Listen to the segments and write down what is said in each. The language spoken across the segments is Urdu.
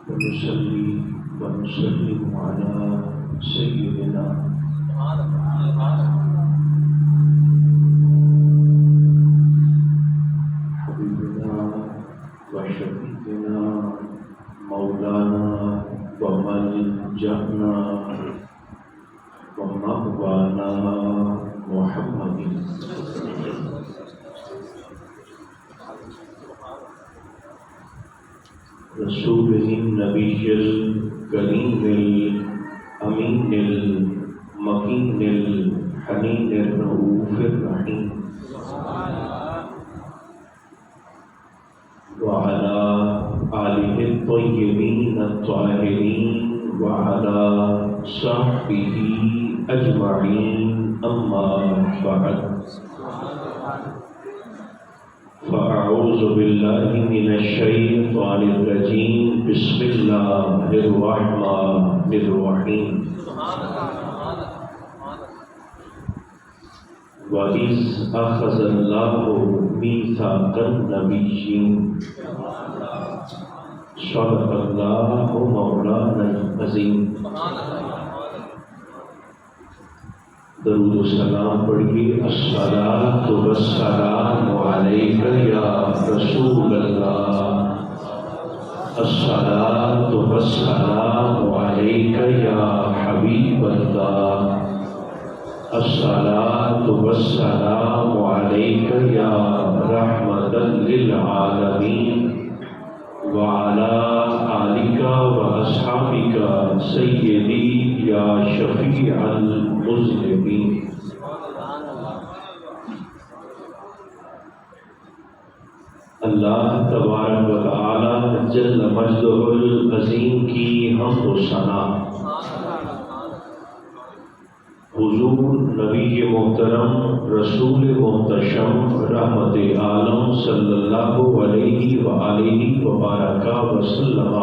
ونصلي ونسلم على سيدنا حبيبنا وشفيعنا مولانا وملجأنا ومأوانا محمد رسوله النبي الكريم الأمين المكين الحنين الرؤوف الرحيم وعلى آله الطيبين الطاهرين وعلى صحبه أجمعين أما بعد فأعوذ بالله من الشيطان الرجيم بسم الله الرحمن الرحيم وَإِذْ أَخَذَ اللَّهُ مِيثَاقَ النَّبِيِّينَ صدق الله مولانا العظيم. درود و سلام پڑھیے. الصلاۃ والسلام علیک یا رسول اللہ، الصلاۃ والسلام علیک یا حبیب اللہ، الصلاۃ والسلام علیک یا رحمۃ للعالمین وعلی آلک واصحابک سیدی یا شفیع المذنبین. اللہ تبارک و تعالی جل مجدہ العظیم کی حمد و ثنا حضور نبی محترم رسول محتشم رحمت عالم صلی اللہ علیہ وآلہ وبارک وسلم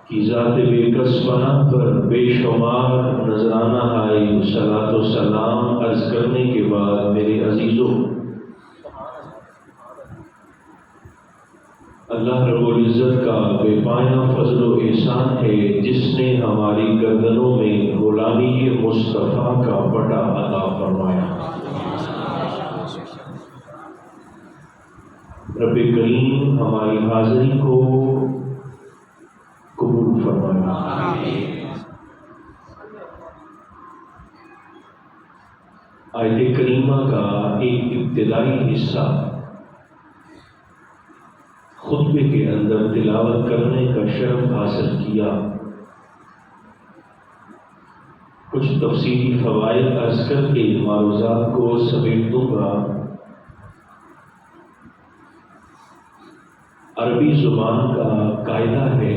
کی ذات بے کس پناہ پر بے شمار نذرانہ آئی صلاۃ و سلام عرض کرنے کے بعد میرے عزیزوں، اللہ رب العزت کا بے پایہ فضل و احسان ہے جس نے ہماری گردنوں میں غلامی مصطفیٰ کا پٹا عطا فرمایا. رب کریم ہماری حاضری کو قبول فرمایا. آیت کریمہ کا ایک ابتدائی حصہ خطبے کے اندر تلاوت کرنے کا شرف حاصل کیا. کچھ تفصیلی فوائد عرض کر کے معروضات کو سمیٹ دوں گا. عربی زبان کا قاعدہ ہے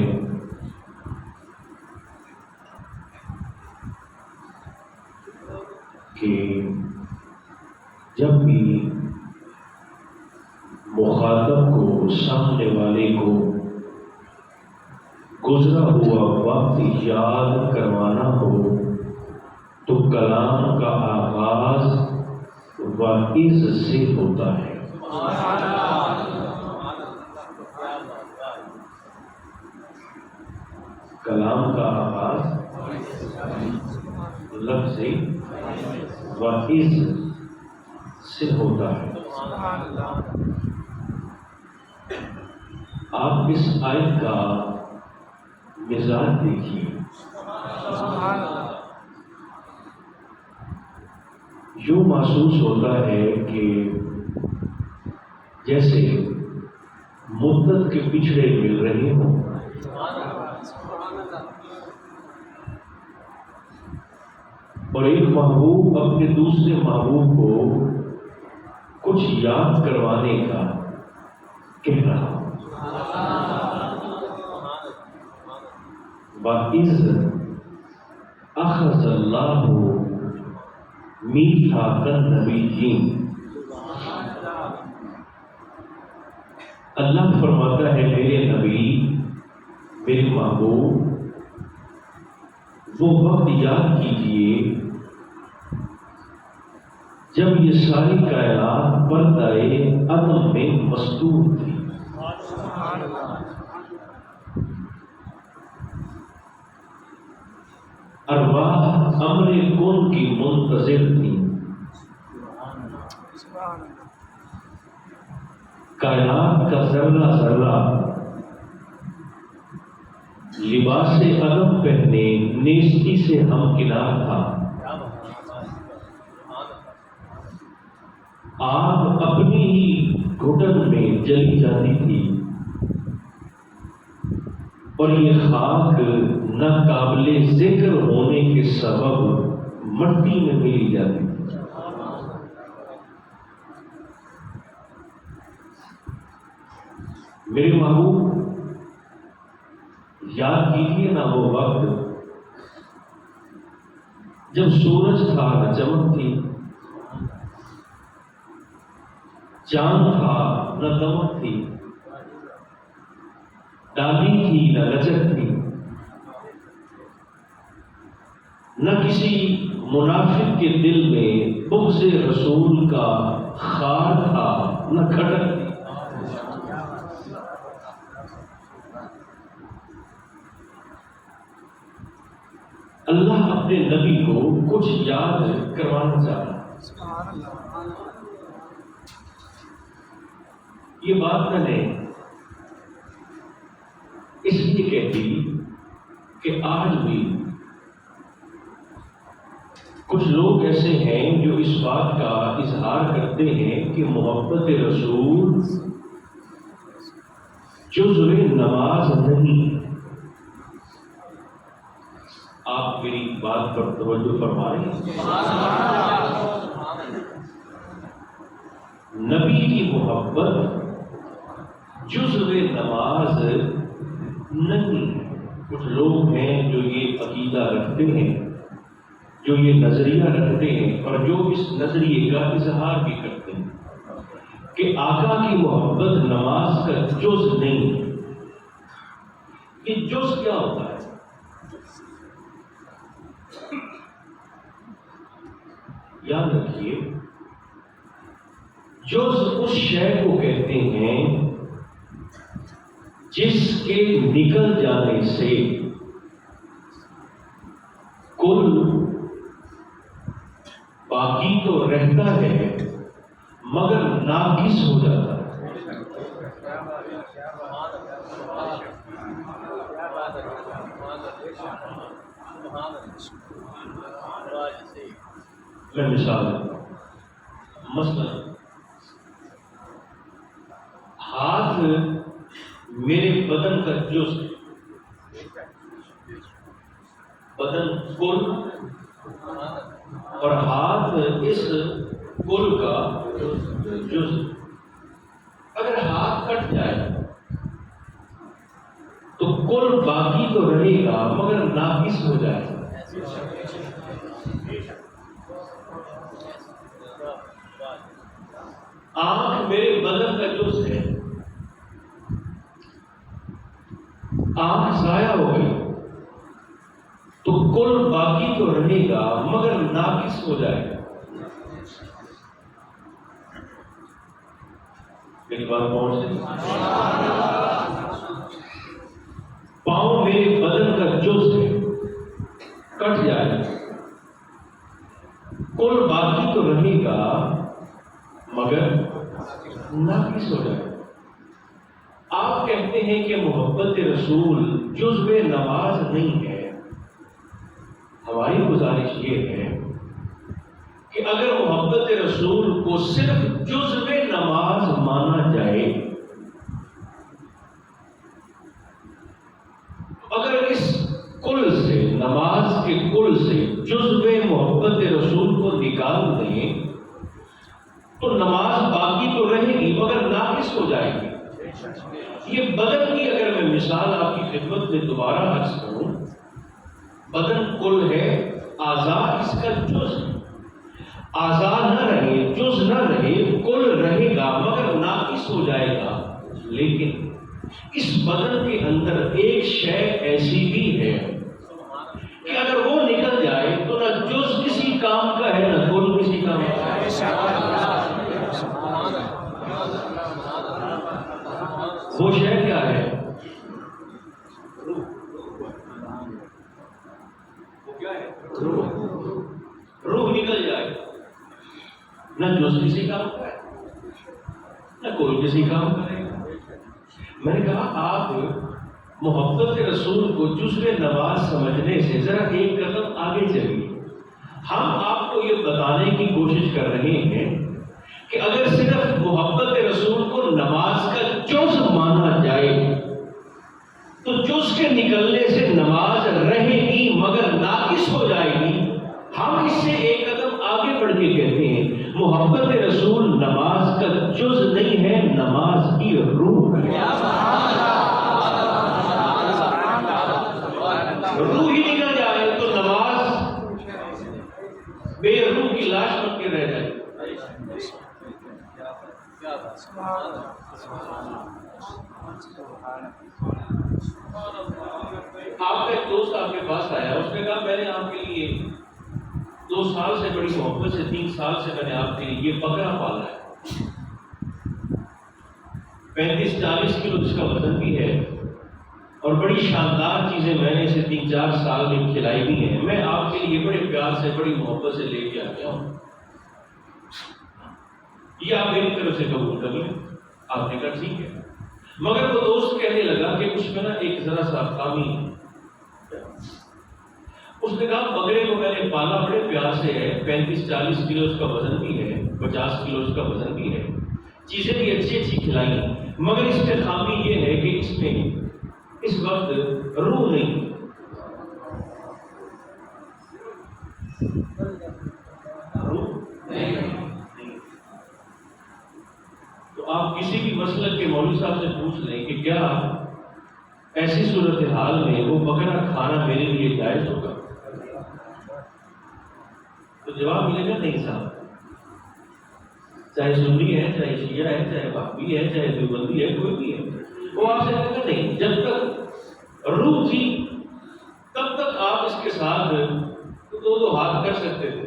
کہ جب بھی مخاطب کو، سامنے والے کو گزرا ہوا وقت یاد کروانا ہو تو کلام کا آغاز واعظ سے ہوتا ہے. کلام کا آغاز لفظ واعظ سے ہوتا ہے. آپ اس آیت کا مزاج دیکھیے. یوں محسوس ہوتا ہے کہ جیسے مدت کے پچھڑے مل رہے ہوں. اور ایک محبوب اپنے دوسرے محبوب کو کچھ یاد کروانے کا کہہ رہا. وَإِذْ أَخَذَ اللَّهُ مِيثَاقَ النَّبِيِّينَ. اللہ فرماتا ہے میرے نبی، میرے محبوب، وہ وقت یاد کیجئے جب یہ ساری کائنات ارواح امر کن کی منتظر تھی، کائنات کا ذرہ ذرہ لباس ادب پہنے نیستی سے ہم کنار تھا، آگ اپنی ہی گھٹن میں جلی جاتی تھی، اور یہ خاک ناقابل ذکر ہونے کے سبب مٹی میں ملی جاتی تھی۔ میرے محبوب، یاد کیجیے نا وہ وقت جب سورج تھا نہ چمک تھی، چاند تھا نہ دمک تھی، ڈالی تھی نہ لچک تھی، نہ کسی منافق کے دل میں بغض رسول کا خار تھا نہ کھٹک تھی۔ اللہ اپنے نبی کو کچھ یاد کروانا چاہتا۔ یہ بات میں نے اس لیے کہتی کہ آج بھی کچھ لوگ ایسے ہیں جو اس بات کا اظہار کرتے ہیں کہ محبت رسول جزو نماز نہیں۔ آپ میری بات پر توجہ فرما رہے ہیں؟ نبی کی محبت جزو نماز نہیں۔ کچھ لوگ ہیں جو یہ عقیدہ رکھتے ہیں، جو یہ نظریہ رکھتے ہیں، اور جو اس نظریے کا اظہار بھی کرتے ہیں کہ آقا کی محبت نماز کا جز نہیں۔ یہ جز کیا ہوتا ہے؟ یاد رکھیے، جز اس شے کو کہتے ہیں جس کے نکل جانے سے کل باقی تو رہتا ہے مگر ناقص ہو جاتا ہے۔ میں مثال دیتا ہوں۔ مثلا ہاتھ میرے بدن کا جز ہے، بدن کل، اور ہاتھ اس کل کا جز۔ اگر ہاتھ کٹ جائے تو کل باقی تو رہے گا مگر ناقص ہو جائے گا۔ آنکھ میرے بدن کا جز ہے، آنکھ ضائع ہو گئی تو کل باقی تو رہے گا مگر ناقص ہو جائے گا۔ میری بات پہنچ رہی؟ پاؤں میرے بدن کا جز ہے، کٹ جائے کل باقی تو رہے گا مگر ناقص ہو جائے۔ آپ کہتے ہیں کہ محبت رسول جزو نماز نہیں ہے۔ ہماری گزارش یہ ہے کہ اگر محبت رسول کو صرف جزو نماز مانا جائے، اگر اس کل سے، نماز کے کل سے جزو محبت رسول کو نکال دیں تو نماز باقی تو رہے گی مگر ناقص ہو جائے گی۔ یہ بدن کی اگر میں مثال آپ کی خدمت میں دوبارہ عرض کروں، بدن کل ہے، اعضاء اس کا جز ہے۔ اعضاء نہ رہے، جز نہ رہے، کل رہے گا مگر ناقص ہو جائے گا۔ لیکن اس بدن کے اندر ایک شے ایسی بھی ہے کہ اگر وہ نکل جائے تو نہ جز کسی کام کا ہے نہ کل کسی کام کا ہے۔ وہ شے کیا ہے؟ کام کرے نہ کوئی کسی کام کرے گا۔ میں نے کہا آپ محبت رسول کو جزو نماز سمجھنے سے ذرا ایک قدم آگے چلیے۔ ہم آپ کو یہ بتانے کی کوشش کر رہے ہیں کہ اگر صرف محبت رسول کو نماز کا جز مانا جائے تو جز کے نکلنے سے نماز رہے گی مگر ناقص ہو جائے گی۔ ہم اس سے ایک قدم آگے بڑھ کے کہتے ہیں محبت رسول نماز کا جز نہیں ہے، نماز کی روح ہے۔ روح ہی نکل جائے تو نماز بے روح کی لاش بن کے رہ جائے۔ آپ کا ایک دوست آپ کے پاس آیا، اس نے کہا میں نے آپ کے لیے 2 سال سے بڑی محبت سے 3 سال سے میں نے آپ کے لیے یہ بکرا پالا ہے، 35-40 کلو اس کا وزن بھی ہے اور بڑی شاندار چیزیں میں نے اسے 3-4 سال میں کھلائی بھی ہیں، میں آپ کے لیے بڑے پیار سے بڑی محبت سے لے کے آ گیا ہوں، یہ آپ میری طرف سے قبول کر لیں۔ آپ نے کہا ٹھیک ہے، مگر وہ دوست کہنے لگا کہ اس میں نا ایک ذرا سا خامی ہے۔ اس نے کہا بکرے کو میں نے پالا بڑے پیار سے ہے، 35-40 کلو اس کا وزن بھی ہے، 50 کلو اس کا وزن بھی ہے، چیزیں بھی اچھی اچھی کھلائی ہیں، مگر اس میں خامی یہ ہے کہ اس میں اس وقت روح نہیں۔ تو آپ کسی بھی مسلک کے مولوی صاحب سے پوچھ لیں کہ کیا ایسی صورتحال میں وہ بکرا کھانا میرے لیے جائز ہوگا، تو جواب ملے گا نہیں صاحب، چاہے سنی ہے، چاہے شیعہ ہے، چاہے وہابی ہے، چاہے دیوبندی ہے، کوئی بھی ہے، وہ آپ سے کہے گا نہیں، جب تک روح تھی تب تک آپ اس کے ساتھ 2 ہاتھ کر سکتے تھے،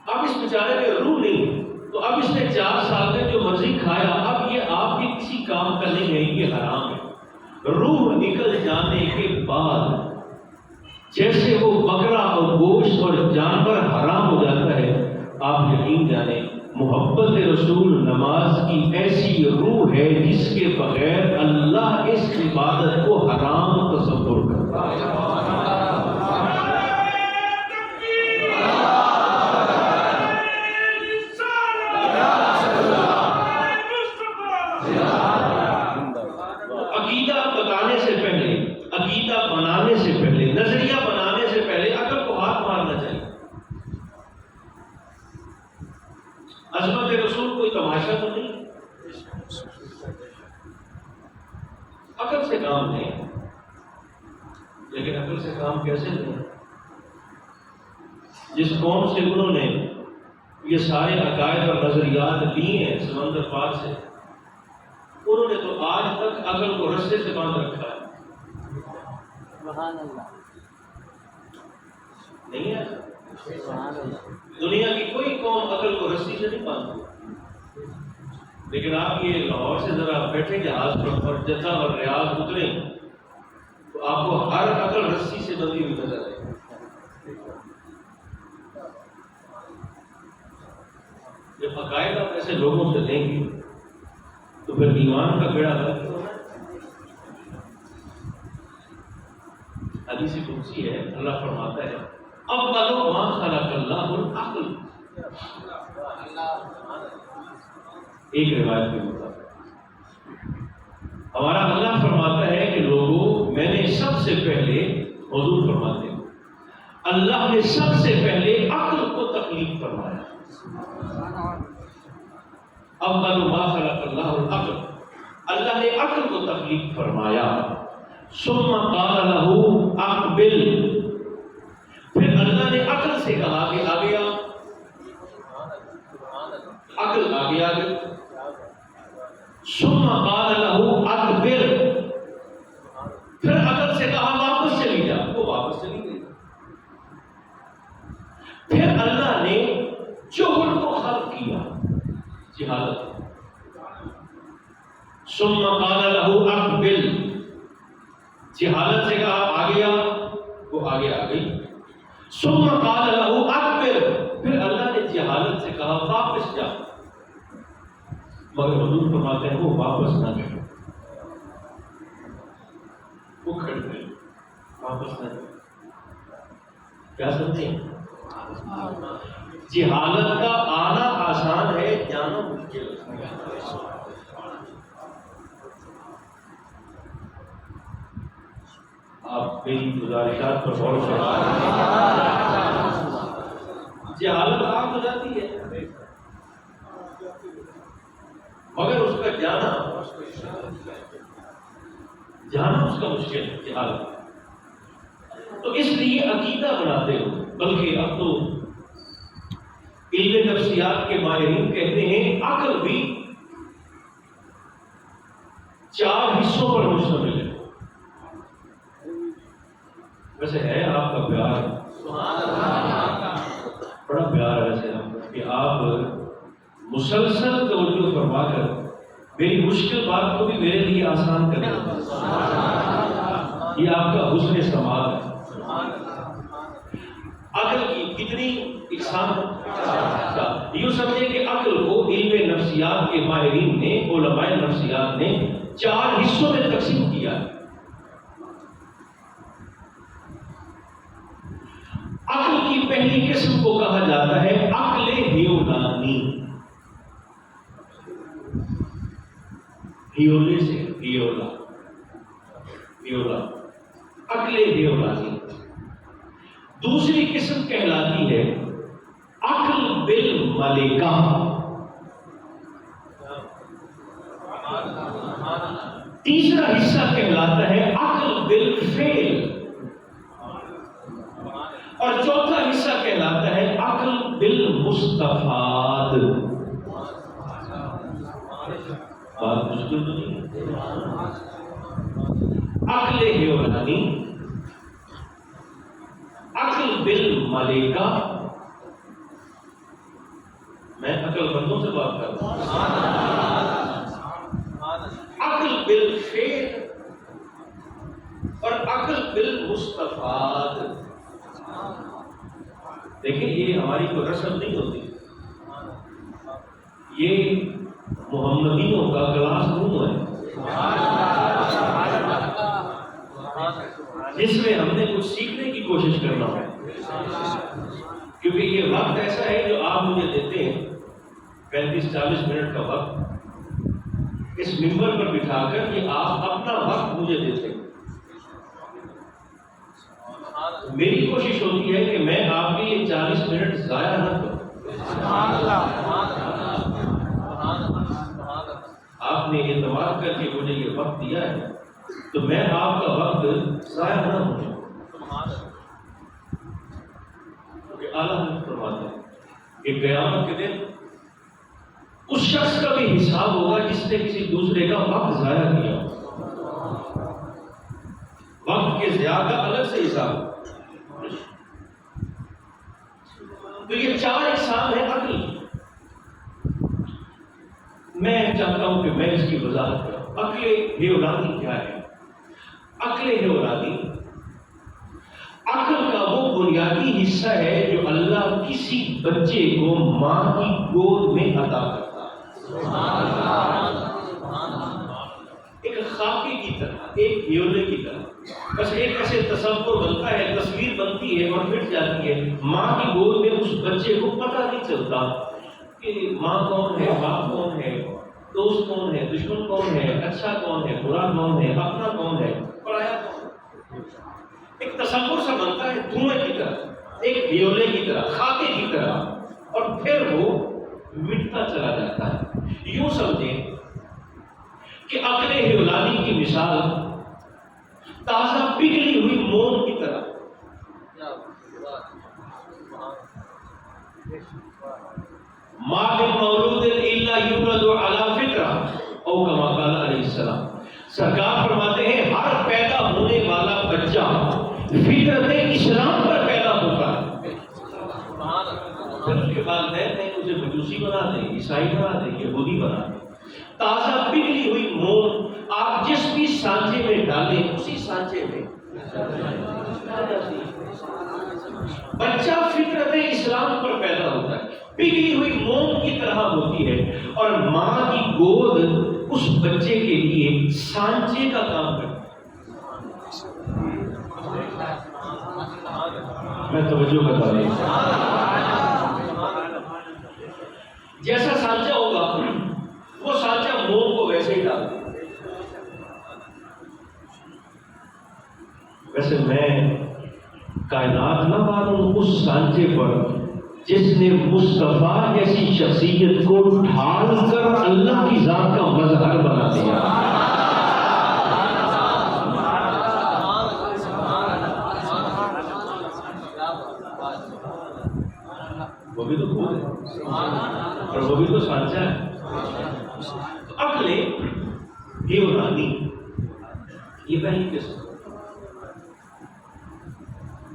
اب اس بیچارے میں روح نہیں ہے تو اب اس نے 4 سال میں جو مرضی کھایا، اب یہ آپ کے کسی کام کا نہیں ہے، یہ حرام ہے۔ روح نکل جانے کے بعد جیسے وہ بکرا اور گوشت اور جانور حرام ہو جاتا ہے، آپ یقین جانیں محبت رسول نماز کی ایسی روح ہے جس کے بغیر اللہ اس عبادت کو حرام تصور کرتا ہے۔ عقیدہ بتانے سے پہلے، عقیدہ بنانے سے پہلے، نظریہ بنانے سے پہلے عقل کو ہاتھ مارنا چاہیے۔ عظمت رسول کوئی تماشا تو نہیں، عقل سے کام لیں، لیکن عقل سے کام کیسے لیں؟ جس قوم سے انہوں نے یہ سارے عقائد اور نظریات لیے ہیں سمندر پار سے، انہوں نے تو آج تک عقل کو رسے سے باندھ رکھا ہے۔ سبحان اللہ، نہیں ہے دنیا کی کوئی قوم عقل کو رسی سے نہیں باندھتی، لیکن آپ یہ لاہور سے ذرا بیٹھے جہاز پر اور جدہ اور ریاض اتریں تو آپ کو ہر عقل رسی سے بندھی ہوئی نظر آئے۔ جب عقائد آپ ایسے لوگوں سے لیں گے تو پھر ایمان کا بیڑا غرق ہونا ہے۔ حدیث قدسی ہے، اللہ فرماتا ہے اول ما خلق اللہ العقل، ایک روایت کے مطابق ہمارا اللہ فرماتا ہے کہ لوگوں میں نے سب سے پہلے، حضور فرماتے ہیں اللہ نے سب سے پہلے عقل کو تخلیق فرمایا۔ اول ما خلق اللہ العقل، اللہ نے عقل کو تخلیق فرمایا۔ ثم قال له اقبل، پھر اللہ نے عقل سے کہا کہ آگے آ، عقل آگے آ گئی۔ ثم قال له اقبل، پھر عقل سے کہا واپس چلی جا، وہ واپس چلی گئی۔ پھر اللہ نے جہل کو خلق کیا، جہالت۔ ثم قال له اقبل، جہالت سے کہا آگے آ، وہ آگے آ گئی۔ ثم قال له اقبل، پھر اللہ نے جہالت سے کہا واپس جا، مگر حضور فرماتے ہیں وہ واپس نہ گئے، وہ کھڑ گئے، واپس نہ گئے۔ کیا سمجھیں؟ جہالت کا آنا آسان ہے، جانا مشکل ہے۔ آپ میری گزارشات پر غور کریں۔ جہالت عام ہو جاتی ہے مگر اس کا جانا اس کا مشکل ہے، جہالت۔ تو اس لیے عقیدہ بناتے ہو، بلکہ اب تو علم نفسیات کے ماہرین کہتے ہیں عقل بھی 4 حصوں پر مشتمل ہے۔ ویسے ہے آپ کا پیار، بڑا پیار ہے ویسے آپ کا، کہ آپ مسلسل توجہ فرما کر میری مشکل بات کو بھی میرے لیے آسان کر دیتے ہیں۔ یہ آپ کا حسن سماعت ہے۔ عقل کی کتنی اقسام ہے؟ یوں سمجھیں کہ عقل کو علم نفسیات کے ماہرین نے، علماء نفسیات نے 4 حصوں میں تقسیم کیا ہے۔ عقل کی پہلی قسم کو کہا جاتا ہے عقل ہیولانی۔ ہیولے سے ہیولا، عقل ہیولانی۔ دوسری قسم کہلاتی ہے عقل بالملکہ۔ تیسرا حصہ کہلاتا ہے عقل بالفعل، اور چوتھا حصہ کہلاتا ہے عقل بالمستفاد۔ بات مشکل تو نہیں ہے؟ عقل ہیولانی، عقل بالملکہ، میں عقل مندوں سے بات کر رہا ہوں، عقل بالفعل اور عقل بالمستفاد۔ دیکھیں یہ ہماری کوئی رسم نہیں ہوتی، یہ محمدیوں کا کلاس روم ہے جس میں ہم نے کچھ سیکھنے کی کوشش کرنا ہے، کیونکہ یہ وقت ایسا ہے جو آپ مجھے دیتے ہیں 35-40 منٹ کا وقت، اس ممبر پر بٹھا کر یہ آپ اپنا وقت مجھے دیتے ہیں۔ میری کوشش ہوتی ہے کہ میں آپ کے یہ 40 منٹ ضائع نہ کروں۔ آپ نے اعتماد کر کے مجھے یہ وقت دیا ہے تو میں آپ کا وقت ضائع نہ ہو جاؤں۔ کیونکہ اعلیٰ حضرت فرماتے ہیں کہ قیامت کے دن اس شخص کا بھی حساب ہوگا جس نے کسی دوسرے کا وقت ضائع کیا، وقت کے ضیاع کا الگ سے حساب۔ تو یہ 4 اقسام ہیں عقل۔ میں چاہتا ہوں کہ میں اس کی وضاحت کروں۔ عقل ہیولانی کیا ہے؟ عقل ہیولانی عقل کا وہ بنیادی حصہ ہے جو اللہ کسی بچے کو ماں کی گود میں عطا کرتا ہے، ایک خاکے کی طرح، ایک ہیولے کی طرح۔ بس ایک ایسے تصور بنتا ہے، تصویر بنتی ہے اور مٹ جاتی ہے۔ ماں کی گود میں اس بچے کو پتہ نہیں چلتا کہ ماں کون ہے، باپ کون ہے، دوست کون ہے، دشمن کون ہے، اچھا کون ہے، برا کون ہے، اپنا کون ہے، پرایا کون ہے۔ ایک تصور سا بنتا ہے دھوئیں کی طرح، ایک ہیولے کی طرح، خاکے کی طرح، اور پھر وہ مٹتا چلا جاتا ہے۔ یوں سمجھیں کہ عقل ہیولانی کی مثال تازہ پگھلی ہوئی موم کی طرح۔ ما من مولود الا یولد علی فطرہ او کما قال علیہ السلام۔ سرکار فرماتے ہیں ہر پیدا ہونے والا بچہ فطرت اسلام پر پیدا ہوتا ہے۔ پھر اس کے والدین نے اسے مجوسی بنا دیں، عیسائی بنا دیں، یہودی بنا دیں۔ تازہ پگھلی ہوئی موم آپ جس بھی سانچے میں ڈالیں اسی سانچے میں بچہ فطرت اسلام پر پیدا ہوتا ہے۔ پگھلی ہوئی موم کی طرح ہوتی ہے، اور ماں کی گود اس بچے کے لیے سانچے کا کام کرتی ہے۔ میں توجہ بتا رہی ہوں، جیسا سانچہ ہوگا وہ سانچہ موم کو ویسے ہی ڈال دے۔ ویسے میں کائنات نہ مانوں اس سانچے پر جس نے مصطفیٰ جیسی شخصیت کو ڈھال کر اللہ کی ذات کا مظہر بنا دیا۔ وہ بھی تو خود ہے اور وہ بھی تو سانچہ ہے۔ عقل دیورانی یہ پہلی قسم۔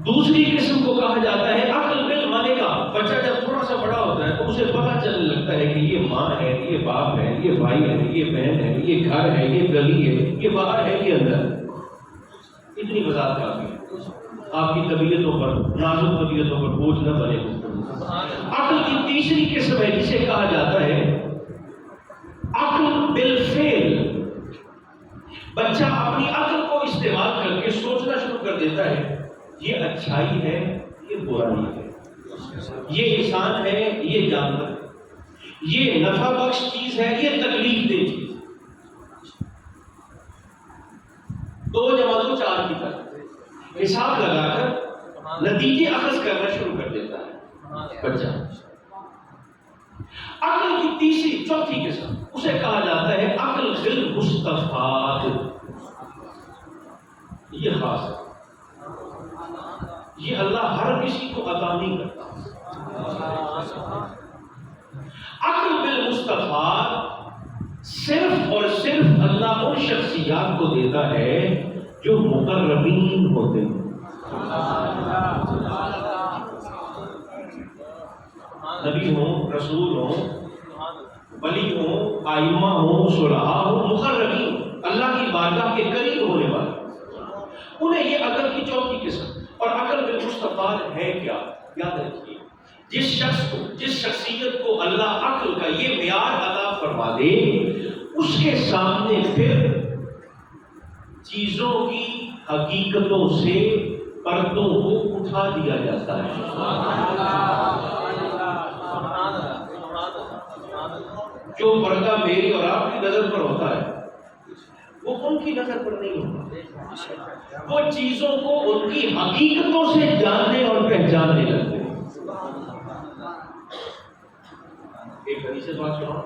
دوسری قسم کو کہا جاتا ہے عقل بالمانے کا۔ بچہ جب تھوڑا سا بڑا ہوتا ہے تو اسے پتہ چلنے لگتا ہے کہ یہ ماں ہے، یہ باپ ہے، یہ بھائی ہے، یہ بہن ہے، یہ گھر ہے، یہ گلی ہے، یہ باہر ہے، یہ اندر۔ اتنی وضاحت کافی ہے آپ کی طبیعتوں پر، نازک طبیعتوں پر بوجھ نہ بنے۔ عقل کی تیسری قسم ہے جسے کہا جاتا ہے عقل بالفعل۔ بچہ اپنی عقل کو استعمال کر کے سوچنا شروع کر دیتا ہے، یہ اچھائی ہے، یہ برائی ہے، یہ انسان ہے، یہ جانور ہے، یہ نفع بخش چیز ہے، یہ تکلیف دہ چیز۔ 2 + 2 4 کی طرح حساب لگا کر نتیجے اخذ کرنا شروع کر دیتا ہے بچہ۔ عقل کی تیسری چوتھی قسم اسے کہا جاتا ہے عقل بالمستفاد۔ یہ خاص ہے، یہ اللہ ہر کسی کو عطا نہیں کرتا۔ عقل بالمستفاد صرف اور صرف اللہ ان شخصیات کو دیتا ہے جو مقربین ہوتے ہیں۔ نبی ہوں، رسول ہوں، ولی ہوں، آئمہ ہوں، صلحاء ہوں، مقربین، اللہ کی بارگاہ کے قریب ہونے والے، انہیں یہ عقل کی چوتھی قسم۔ اور عقل بالمستفاد ہے کیا؟ یاد رکھیے، جس شخص کو، جس شخصیت کو اللہ عقل کا یہ معیار عطا فرما دے، اس کے سامنے پھر چیزوں کی حقیقتوں سے پردوں کو اٹھا دیا جاتا ہے۔ جو پردہ میری اور آپ کی نظر پر ہوتا ہے وہ ان کی نظر پر نہیں ہوتا، وہ چیزوں کو ان کی حقیقتوں سے جاننے اور پہچاننے لگتے ہیں۔ ایک حدیث سے بات سنو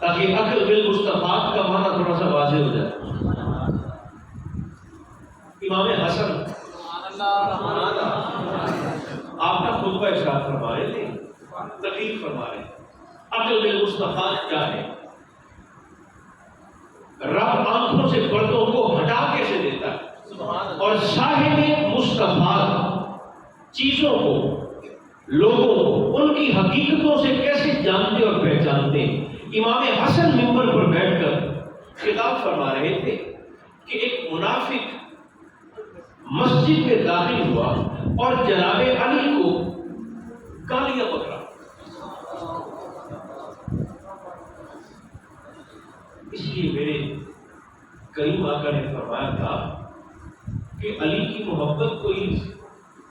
تاکہ عقل بالمستفاد کا معنی تھوڑا سا واضح ہو جائے۔ امام حسن آپ کا خطبہ ارشاد فرما رہے تھے، تقریر فرما رہے ہیں عقل بالمستفاد کیا ہے۔ رب آنکھوں سے پردوں کو ہٹا کیسے دیتا ہے اور صاحب مستفاد چیزوں کو، لوگوں کو ان کی حقیقتوں سے کیسے جانتے اور پہچانتے ہیں۔ امام حسن منبر پر بیٹھ کر خطاب فرما رہے تھے کہ ایک منافق مسجد میں داخل ہوا اور جناب علی کو گالیاں پکڑا۔ اس لیے میرے کریم آقا نے فرمایا تھا کہ علی کی محبت کوئی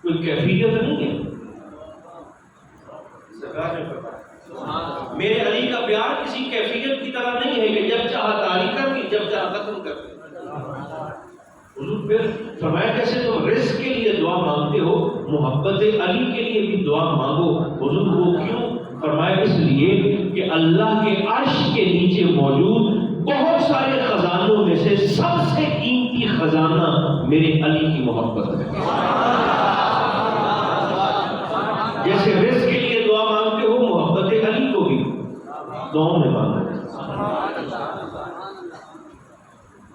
کیفیت نہیں ہے۔ سرکار نے فرمایا میرے علی کا پیار کسی کیفیت کی طرح نہیں ہے کہ جب چاہا طاری کر دی، جب چاہا ختم کر دی۔ حضور پھر فرمایا جیسے تم رزق کے لیے دعا مانگتے ہو، محبت علی کے لیے بھی دعا مانگو۔ حضور وہ کیوں؟ فرمایا اس لیے کہ اللہ کے عرش کے نیچے موجود بہت سارے خزانوں میں سے سب سے قیمتی خزانہ میرے علی کی محبت ہے۔ جیسے رزق کے لیے دعا مانگتے ہو، محبت علی کو بھی دعاؤں میں مانگا۔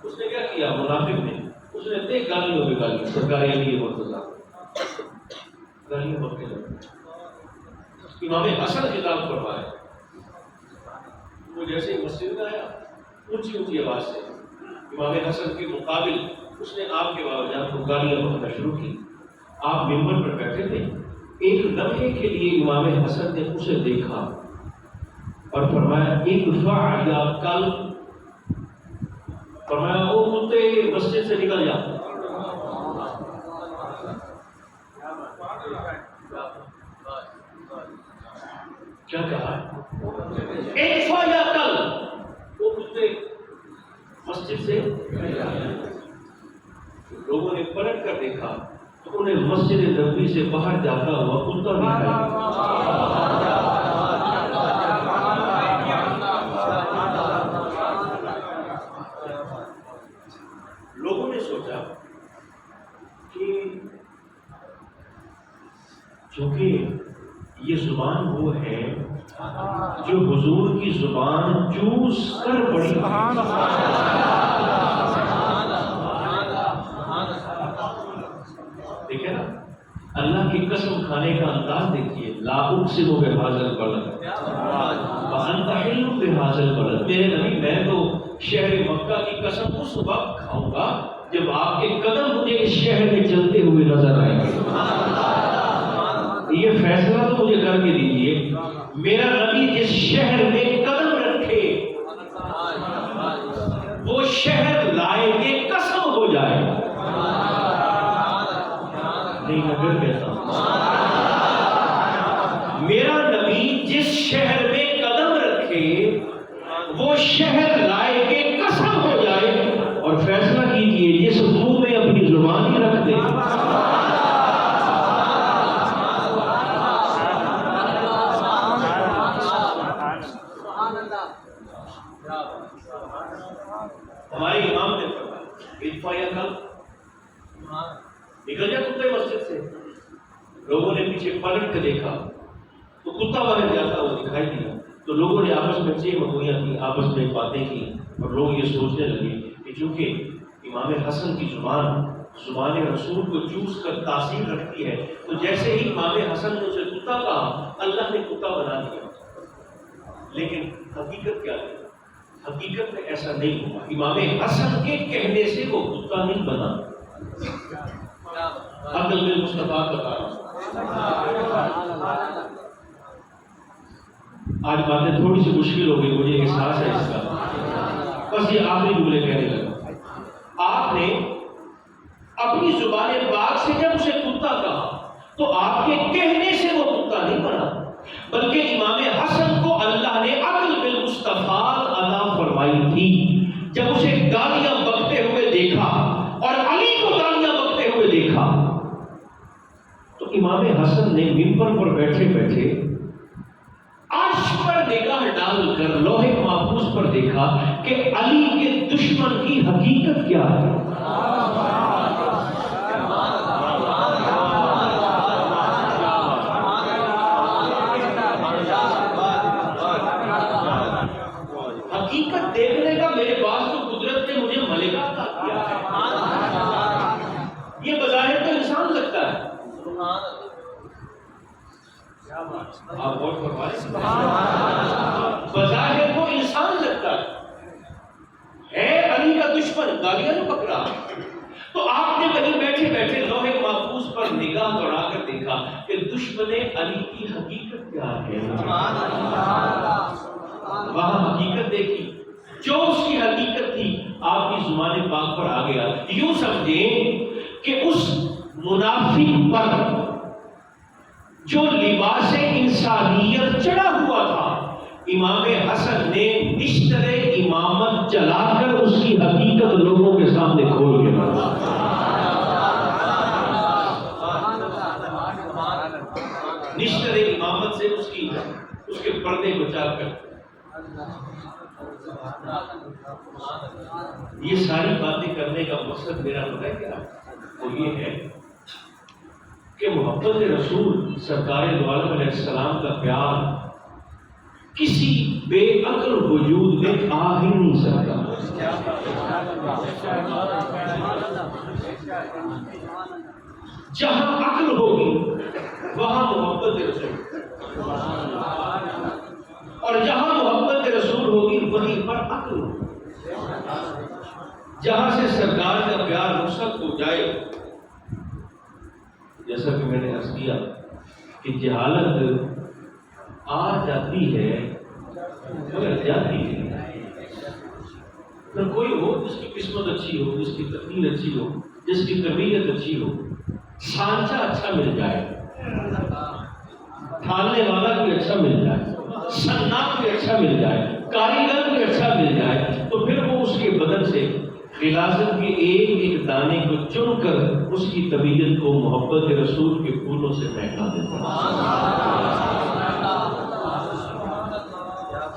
اس نے کیا کیا؟ منافق نے اس نے اتنے گالیوں پہ گالی، سرکار علی مرتضیٰ گالیوں بکنے لگے۔ امام حسن خطاب فرمایا، وہ جیسے مسجد میں آیا اونچی اونچی آواز سے امام حسن کے مقابل اس نے آپ کے والدین کو گالیاں بکنا شروع کی۔ آپ ممبر پر بیٹھے تھے، ایک لمحے کے لیے امام حسن نے اسے دیکھا اور فرمایا ادفع یا کل، فرمایا او کتے مسجد سے نکل جا. کیا کہا؟ ادفع یا کل، او کتے مسجد سے. لوگوں نے پلٹ کر دیکھا تو انہیں مسجد نبوی سے باہر جاتا ہوا کتا دکھائی. لوگوں نے سوچا کہ چونکہ یہ زبان وہ ہے جو حضور کی زبان چوس کر پڑی. دیکھیں نا اللہ کی قسم کھانے کا انداز دیکھیے. لا اقسم بہذا البلد وانت حل بہذا البلد. میرے نبی میں تو شہر مکہ کی قسم اس وقت کھاؤں گا جب آپ کے قدم مجھے اس شہر میں چلتے ہوئے نظر آئیں گے. یہ فیصلہ تو مجھے کر کے دیجیے، میرا نبی جس شہر میں قدم رکھے وہ شہر لائے کہ قسم ہو جائے. نہیں نگر کہتا میرا نبی جس شہر میں قدم رکھے وہ شہر لائے کہ قسم ہو جائے. اور فیصلہ کیجیے جس منہ میں اپنی زبان ہی رکھ دے. ہمارے امام نے فرمایا ادفع یا کل، نکل جا کتے مسجد سے. لوگوں نے پیچھے پلٹ کے دیکھا تو کتا باہر جاتا وہ دکھائی دیا. تو لوگوں نے آپس میں چیخیاں کی، آپس میں باتیں کی، اور لوگ یہ سوچنے لگے کہ چونکہ امام حسن کی زبان رسول کو چوس کر تاثیر رکھتی ہے، تو جیسے ہی امام حسن نے اسے کتا کہا اللہ نے کتا بنا دیا. لیکن حقیقت کیا ہے؟ حقیقت میں ایسا نہیں ہوا. امام حسن کے کہنے سے وہ کتا نہیں بنا. عقل بالمصطفیٰ کا کام. آج باتیں تھوڑی سی مشکل ہو گئی، مجھے احساس ہے اس کا. بس یہ آخری جملے کہنے لگا. آپ نے اپنی زبان پاک سے جب اسے کتا کہا تو آپ کے کہنے سے وہ کتا نہیں بنا، بلکہ امام حسن کو اللہ نے عقل بالمصطفیٰ عطا فرمائی تھی. جب اسے گالیاں بکتے ہوئے دیکھا اور علی کو گالیاں بکتے ہوئے دیکھا تو امام حسن نے منبر پر بیٹھے بیٹھے عرش پر نگاہ ڈال کر لوح محفوظ پر دیکھا کہ علی کے دشمن کی حقیقت کیا ہے. حقیقت دیکھنے کا میرے پاس تو قدرت نے مجھے ملکہ عطا کیا ہے. یہ بظاہر تو انسان لگتا ہے. آپ غور فرمائیں، بظاہر وہ انسان لگتا ہے علی کا دشمن، گالیاں نہیں پکڑا. تو آپ نے وہیں بیٹھے بیٹھے لوح محفوظ پر نگاہ دوڑا کر دیکھا کہ دشمن علی کی حقیقت کیا ہے. وہاں حقیقت دیکھی، جو اس کی حقیقت تھی آپ کی زبان پاک پر آ گیا. یوں سمجھیں کہ اس منافق پر جو لباس انسانیت چڑھا ہوا تھا، امام حسن نے نشتر امامت جلا کر اس کی حقیقت لوگوں کے سامنے کھول کے رکھا. نشتر امامت سے اس کے پردے بچا کر. یہ ساری باتیں کرنے کا مقصد میرا پتہ ہے کیا؟ وہ یہ ہے کہ محبت رسول سرکار دو عالم علیہ السلام کا پیار کسی بے عقل وجود میں آ ہی نہیں سکتا. جہاں عقل ہوگی وہاں محبت رسول، اور جہاں محبت رسول ہوگی وہیں پر عقل ہوگی. جہاں سے سرکار کا پیار رخصت ہو جائے، جیسا کہ میں نے عرض کیا کہ جہالت آ جاتی ہے مگر جاتی ہے. اگر کوئی ہو جس کی قسمت اچھی ہو، جس کی تقدیر اچھی ہو، جس کی تربیت اچھی ہو، سانچہ اچھا مل جائے، ڈھالنے والا کوئی اچھا مل جائے، صنع کوئی اچھا مل جائے، کاریگر کوئی اچھا مل جائے، تو پھر وہ اس کے بدن سے غلاظت کے ایک ایک دانے کو چن کر اس کی طبیعت کو محبت رسول کے پھولوں سے مہکا دیتا ہے.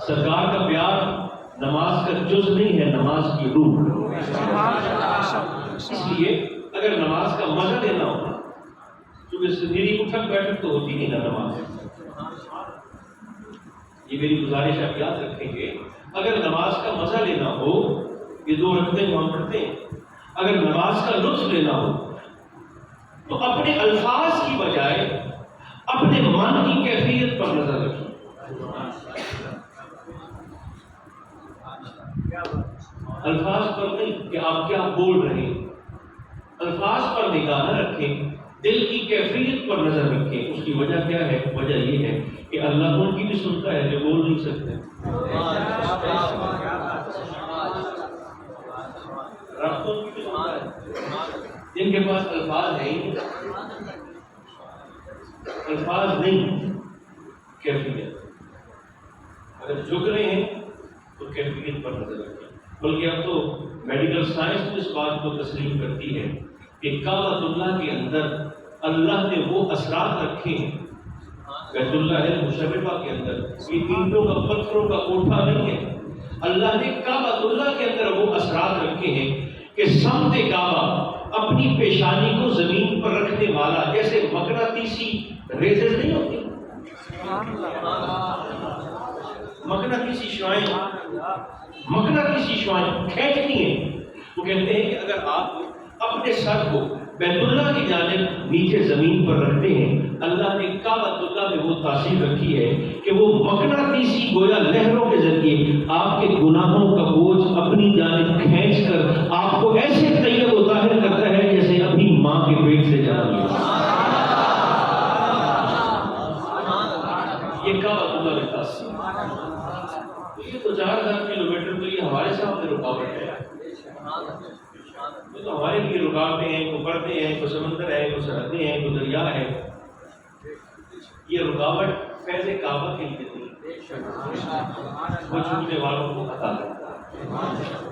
سرکار کا پیار نماز کا جز نہیں ہے، نماز کی روح. اس لیے اگر نماز کا مزہ لینا ہوگا، کیونکہ میری اٹھک بیٹھک تو ہوتی نہیں نا نماز. یہ میری گزارش آپ یاد رکھیں گے. اگر نماز کا مزہ لینا ہو، یہ 2 رکعتیں ہم پڑھتے ہیں، اگر نماز کا لطف لینا ہو تو اپنے الفاظ کی بجائے اپنے من کی کیفیت پر نظر رکھیں. الفاظ پر نہیں کہ آپ کیا بول رہے ہیں، الفاظ پر نگاہ نہ رکھیں، دل کی کیفیت پر نظر رکھیں. اس کی وجہ کیا ہے؟ وجہ یہ ہے کہ اللہ ان کی بھی سنتا ہے جو بول نہیں سکتے. رب ان کی بھی سنتا ہے جن کے پاس الفاظ نہیں، الفاظ نہیں، کیفیت. اگر جھک رہے ہیں تو کیفیت پر نظر رکھیں. بلکہ اب تو میڈیکل سائنس اس بات کو تسلیم کرتی ہے کہ کعبۃ اللہ کے اندر اللہ نے وہ اثرات رکھے ہیں، بیت اللہ مشرفہ کے اندر یہ اینٹوں کا پتھروں کا کوٹھا نہیں ہے. اللہ نے کعبۃ اللہ کے اندر وہ اثرات رکھے ہیں کہ سمت کعبہ اپنی پیشانی کو زمین پر رکھنے والا جیسے مقناطیسی ریزز نہیں ہوتی، مقناطیسی شعاعیں کھینچتی ہیں. وہ کہتے ہیں کہ اگر آپ اپنے سر کو بیت اللہ کی جانب نیچے زمین پر رکھتے ہیں، اللہ نے کعبۃ اللہ میں وہ تاثیر رکھی ہے کہ وہ مقناطیسی گویا لہروں کے ذریعے آپ کے گناہوں کا بوجھ اپنی جانب کھینچ کر آپ کو ایسے طیب و طاہر کرتا ہے جیسے اپنی ماں کے پیٹ سے جنم لیا. یہ کعبۃ اللہ میں تاثیر. یہ تو 4000 کلومیٹر تو یہ ہمارے سامنے رکاوٹ ہے. یہ تو ہمارے لیے رکاوٹیں ہیں، کوئی پردے ہیں، کوئی سمندر ہے، کوئی سرحدیں ہیں، کوئی دریا ہے. یہ رکاوٹ فیض کعبہ کے لیے نہیں، وہ چھوٹنے والوں کو عطا کرتا ہے.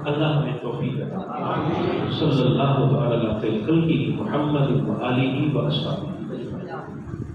اللہ ہمیں توفیق عطا فرمائے. صلی اللہ علیہ وسلم محمد و آلہ و اصحابہ.